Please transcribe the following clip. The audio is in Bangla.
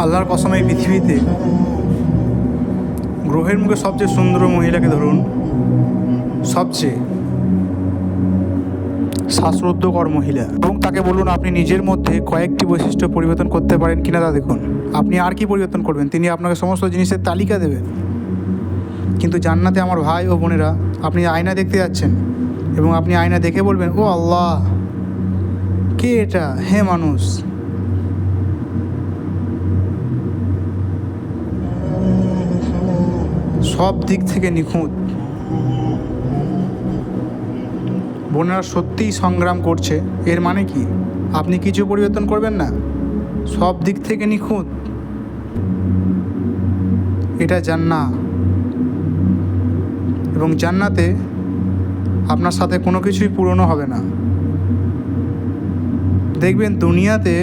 আল্লাহর কসম, এই পৃথিবীতে গ্রহের মুখে সবচেয়ে সুন্দর মহিলাকে ধরুন, সবচেয়ে শ্বাসরুদ্ধকর মহিলা, এবং তাকে বলুন আপনি নিজের মধ্যে কয়েকটি বৈশিষ্ট্য পরিবর্তন করতে পারেন কিনা তা দেখুন। আপনি আর কি পরিবর্তন করবেন? তিনি আপনাকে সমস্ত জিনিসের তালিকা দেবেন। কিন্তু জান্নাতে আমার ভাই ও বোনেরা, আপনি আয়না দেখতে যাচ্ছেন এবং আপনি আয়না দেখে বলবেন, ও আল্লাহ, কে এটা? হে মানুষ! সব দিক থেকে নিখুঁত। বোনেরা সত্যিই সংগ্রাম করছে, এর মানে কি আপনি কিছু পরিবর্তন করবেন না? সব দিক থেকে নিখুঁত। এটা জান্নাত, এবং জান্নাতে আপনার সাথে কোনো কিছুই পুরনো হবে না। দেখবেন দুনিয়াতে